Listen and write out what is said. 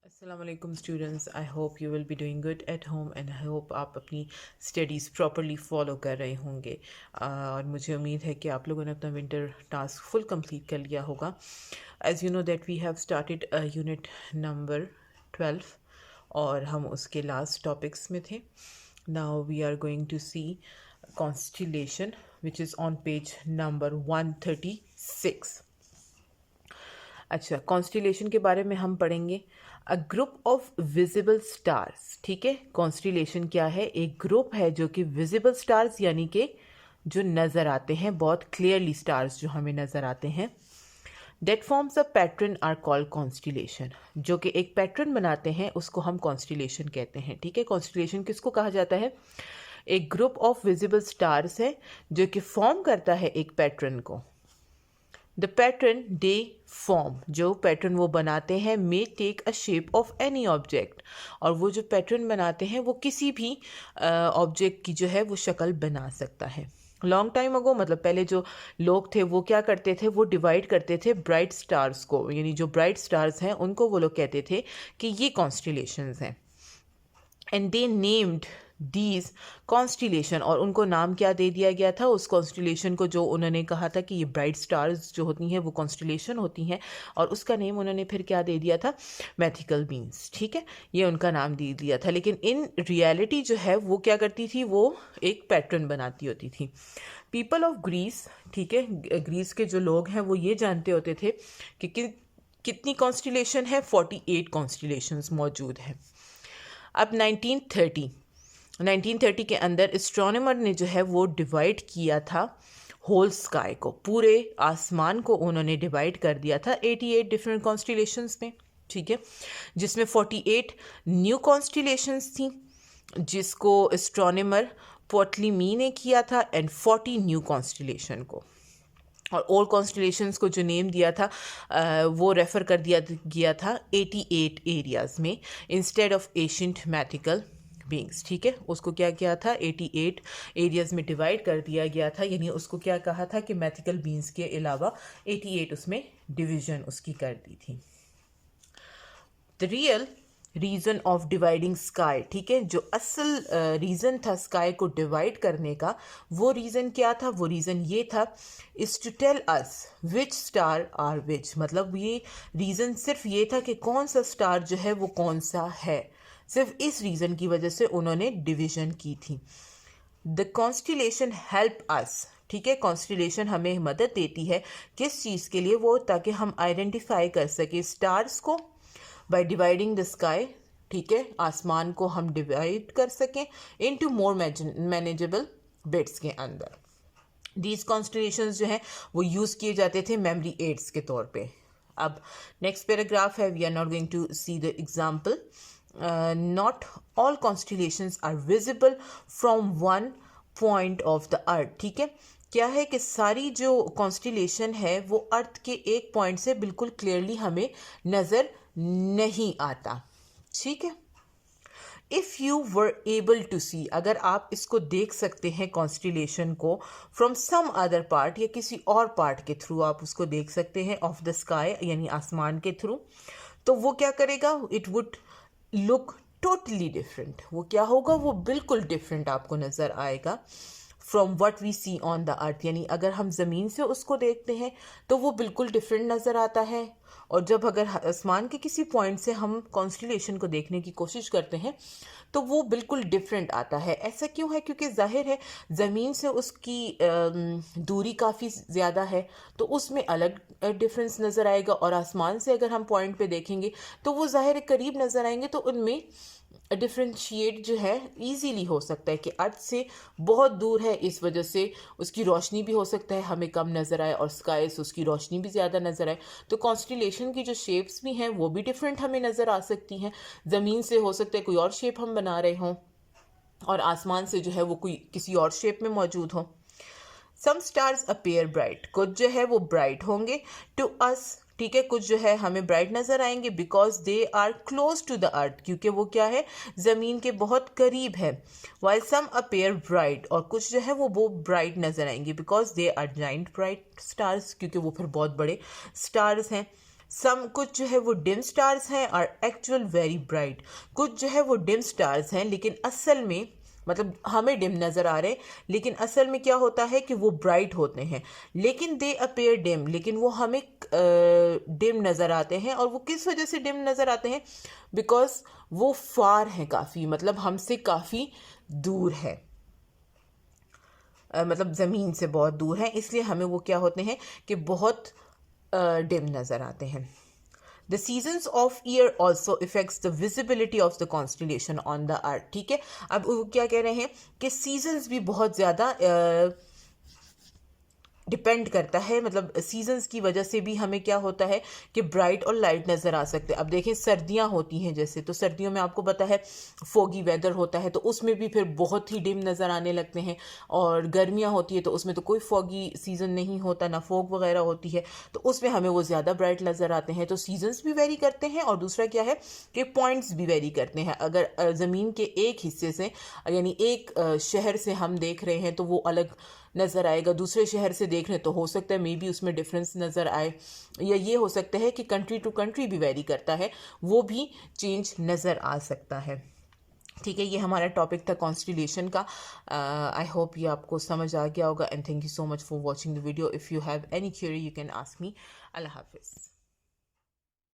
अस्सलाम वालेकुम students, I hope you will be doing good at home and I hope आप अपनी studies properly follow कर रहे होंगे। और मुझे उम्मीद है कि आप लोगों ने अपना विंटर टास्क फुल कंप्लीट कर लिया होगा। As you know that we have started unit number 12 और हम उसके लास्ट टॉपिक्स में थे। Now we are going to see constellation which is on page number 136। अच्छा, कॉन्स्टिलेशन के बारे में हम पढ़ेंगे। A group of visible stars. ठीक है, कॉन्स्टिलेशन क्या है? एक ग्रुप है जो कि विजिबल स्टार्स यानी कि जो नज़र आते हैं, बहुत क्लियरली स्टार्स जो हमें नज़र आते हैं। That forms a pattern are called constellation. जो कि एक पैटर्न बनाते हैं उसको हम कॉन्स्टिलेशन कहते हैं। ठीक है, कॉन्स्टिलेशन किसको कहा जाता है? एक ग्रुप ऑफ विजिबल स्टार्स है जो कि फॉर्म करता है एक पैटर्न को। द पैटर्न दे फॉर्म, जो पैटर्न वो बनाते हैं, may take a shape of any object. और वो जो पैटर्न बनाते हैं वो किसी भी ऑब्जेक्ट की जो है वो शक्ल बना सकता है। लॉन्ग टाइम अगो, मतलब पहले जो लोग थे वो क्या करते थे, वो डिवाइड करते थे ब्राइट स्टार्स को, यानी जो ब्राइट स्टार्स हैं उनको वो लोग कहते थे कि ये कॉन्स्टिलेशंस हैं। And they named these constellation, और उनको नाम क्या दे दिया गया था उस कॉन्स्टिलेशन को, जो उन्होंने कहा था कि ये ब्राइट स्टार्स जो होती हैं वो कॉन्स्टिलेशन होती हैं, और उसका नेम उन्होंने फिर क्या दे दिया था? Mythical beans. ठीक है, ये उनका नाम दे दिया था, लेकिन इन रियलिटी जो है वो क्या करती थी, वो एक पैटर्न बनाती होती थी। पीपल ऑफ ग्रीस, ठीक है, ग्रीस के जो लोग हैं वो ये जानते होते थे कि कितनी कॉन्स्टिलेशन है, 48 कॉन्स्टिलेशंस मौजूद हैं। अब 1930 के अंदर एस्ट्रोनॉमर ने जो है वो डिवाइड किया था होल स्काई को, पूरे आसमान को उन्होंने डिवाइड कर दिया था 88 डिफरेंट कॉन्स्टिलेशंस में। ठीक है, जिसमें 48 न्यू कॉन्स्टिलेशंस थी, जिसको एस्ट्रोनॉमर पोटलीमी ने किया था, एंड 40 न्यू कॉन्स्टिलेशन को। और ओल्ड कॉन्स्टिलेशंस को जो नेम दिया था वो रेफ़र कर दिया गया था 88 एरियाज़ में instead of ancient mythical beings. ठीक है, उसको क्या किया था, 88 एरियाज़ में डिवाइड कर दिया गया था, यानी उसको क्या कहा था कि मैथिकल बींग्स के अलावा 88 उसमें डिवीज़न उसकी कर दी थी। The real reason of dividing sky, ठीक है, जो असल रीज़न था स्काई को डिवाइड करने का, वो रीज़न क्या था? वो रीज़न ये था, is to tell us which star are which. मतलब ये रीज़न सिर्फ ये था कि कौन सा स्टार जो है वो कौन सा है। सिर्फ इस रीज़न की वजह से उन्होंने डिवीज़न की थी। द कॉन्स्टिलेशन हेल्प अस, ठीक है, कॉन्स्टिलेशन हमें मदद देती है किस चीज़ के लिए? वो ताकि हम आइडेंटिफाई कर सके स्टार्स को बाय डिवाइडिंग द स्काई। ठीक है, आसमान को हम डिवाइड कर सकें इनटू मोर मैनेजेबल बिट्स के अंदर। दीज कॉन्स्टिलेशंस जो हैं वो यूज़ किए जाते थे मेमोरी एड्स के तौर पे। अब नेक्स्ट पैराग्राफ है, we are not going to see the example. Not all constellations are visible from one point of the earth. ठीक है, क्या है कि सारी जो कॉन्स्टिलेशन है वो अर्थ के एक पॉइंट से बिल्कुल क्लियरली हमें नज़र नहीं आता। ठीक है, if you were able to see, अगर आप इसको देख सकते हैं कॉन्स्टिलेशन को फ्रॉम सम अदर पार्ट, या किसी और पार्ट के थ्रू आप उसको देख सकते हैं ऑफ द स्काई, यानी आसमान के थ्रू, तो वो क्या करेगा? It would look totally different. वो क्या होगा? वो बिल्कुल डिफरेंट आपको नज़र आएगा from what we see on the earth. यानी अगर हम ज़मीन से उसको देखते हैं तो वो बिल्कुल डिफरेंट नज़र आता है, और जब अगर आसमान के किसी पॉइंट से हम कॉन्स्टिलेशन को देखने की कोशिश करते हैं तो वो बिल्कुल डिफरेंट आता है। ऐसा क्यों है? क्योंकि जाहिर है ज़मीन से उसकी दूरी काफ़ी ज़्यादा है, तो उसमें अलग डिफरेंस नज़र आएगा, और आसमान से अगर हम पॉइंट पे देखेंगे तो वो ज़ाहिर है करीब नज़र आएंगे, तो उनमें डिफ्रेंशिएट जो है ईजीली हो सकता है कि अर्थ से बहुत दूर है, इस वजह से उसकी रोशनी भी हो सकता है हमें कम नज़र आए, और स्काई से उसकी रोशनी भी ज़्यादा नज़र आए। तो कॉन्स्टिलेशन की जो शेप्स भी हैं वो भी डिफरेंट हमें नज़र आ सकती हैं। ज़मीन से हो सकता है कोई और शेप हम बना रहे हों, और आसमान से जो है वो कोई किसी और शेप में मौजूद हो। सम स्टार्स अपीयर ब्राइट, कुछ जो है वो ब्राइट होंगे टू अस। ठीक है, कुछ जो है हमें ब्राइट नज़र आएंगे because they are close to the earth, क्योंकि वो क्या है? ज़मीन के बहुत करीब है। वाइल सम अपीयर ब्राइट, और कुछ जो है वो ब्राइट नज़र आएंगे because they are giant bright stars, क्योंकि वो फिर बहुत बड़े स्टार्स हैं। कुछ जो है वो डिम स्टार्स हैं और एक्चुअल वेरी ब्राइट। कुछ जो है वो डिम स्टार्स हैं लेकिन असल में मतलब हमें डिम नज़र आ रहे हैं, लेकिन असल में क्या होता है कि वो ब्राइट होते हैं, लेकिन दे अपेयर डिम, लेकिन वो हमें डिम नज़र आते हैं। और वो किस वजह से डिम नज़र आते हैं? बिकॉज वो फार हैं काफ़ी, मतलब हमसे काफ़ी दूर है, मतलब ज़मीन से बहुत दूर है, इसलिए हमें वो क्या होते हैं कि बहुत डिम नज़र आते हैं। The seasons of year also affects the visibility of the constellation on the earth। ठीक है, अब वो क्या कह रहे हैं कि सीजन्स भी बहुत ज़्यादा डिपेंड करता है, मतलब सीजन्स की वजह से भी हमें क्या होता है कि ब्राइट और लाइट नज़र आ सकते हैं। अब देखें सर्दियां होती हैं जैसे, तो सर्दियों में आपको पता है फोगी वेदर होता है, तो उसमें भी फिर बहुत ही डिम नज़र आने लगते हैं। और गर्मियां होती है तो उसमें तो कोई फोगी सीज़न नहीं होता, ना फोग वगैरह होती है, तो उसमें हमें वो ज़्यादा ब्राइट नज़र आते हैं। तो सीजन्स भी वेरी करते हैं और दूसरा क्या है कि पॉइंट्स भी वेरी करते हैं। अगर ज़मीन के एक हिस्से से यानी एक शहर से हम देख रहे हैं तो वो अलग नज़र आएगा, दूसरे शहर से देख रहे तो हो सकता है मे बी उसमें डिफरेंस नज़र आए, या ये हो सकता है कि कंट्री टू कंट्री भी वेरी करता है, वो भी चेंज नज़र आ सकता है। ठीक है, ये हमारा टॉपिक था कॉन्स्टिलेशन का। आई होप ये आपको समझ आ गया होगा, and thank you so much for watching the video. If you have any query you can ask me. अल्लाह हाफिज़।